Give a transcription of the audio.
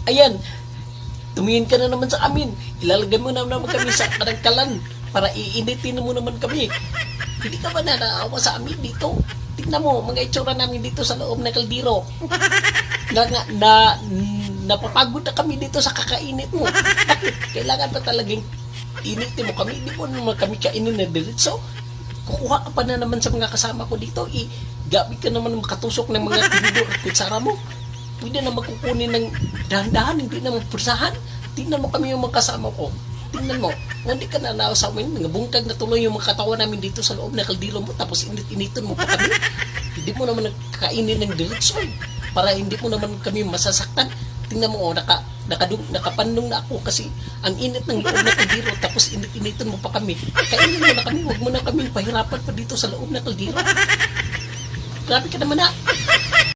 Ayan, tumingin ka na naman sa amin. Ilalagay mo na naman kami sa kadangkalan para iinitin mo naman kami. Hindi ka ba nanaawa sa amin dito? Tignan mo, mga itsura namin dito sa loob ng kaldero. Napapagod na kami dito sa kakainit mo. Bakit? Kailangan pa talagang initin mo kami. Hindi mo naman kami kainin na diretso. Kukuha ka pa na naman sa mga kasama ko dito. Gabi ka naman makatusok ng mga tinidor at kutsara mo. Pwede na magkukunin ng dahan-dahan, hindi na mapursahan. Tingnan mo kami yung mga kasama ko. Tingnan mo, hindi ka na sa amin, nangabungkag na tuloy yung mga katawan namin dito sa loob na kaldero mo, tapos init-initin mo pa kami. Hindi mo naman nagkainin ng diretso para hindi mo naman kami masasaktan. Tingnan mo, nakapandong na ako kasi ang init ng loob na kaldero, tapos init-initin mo pa kami. Kainin mo na kami, huwag mo na kami pahirapan pa dito sa loob na kaldero. Grabe ka naman na.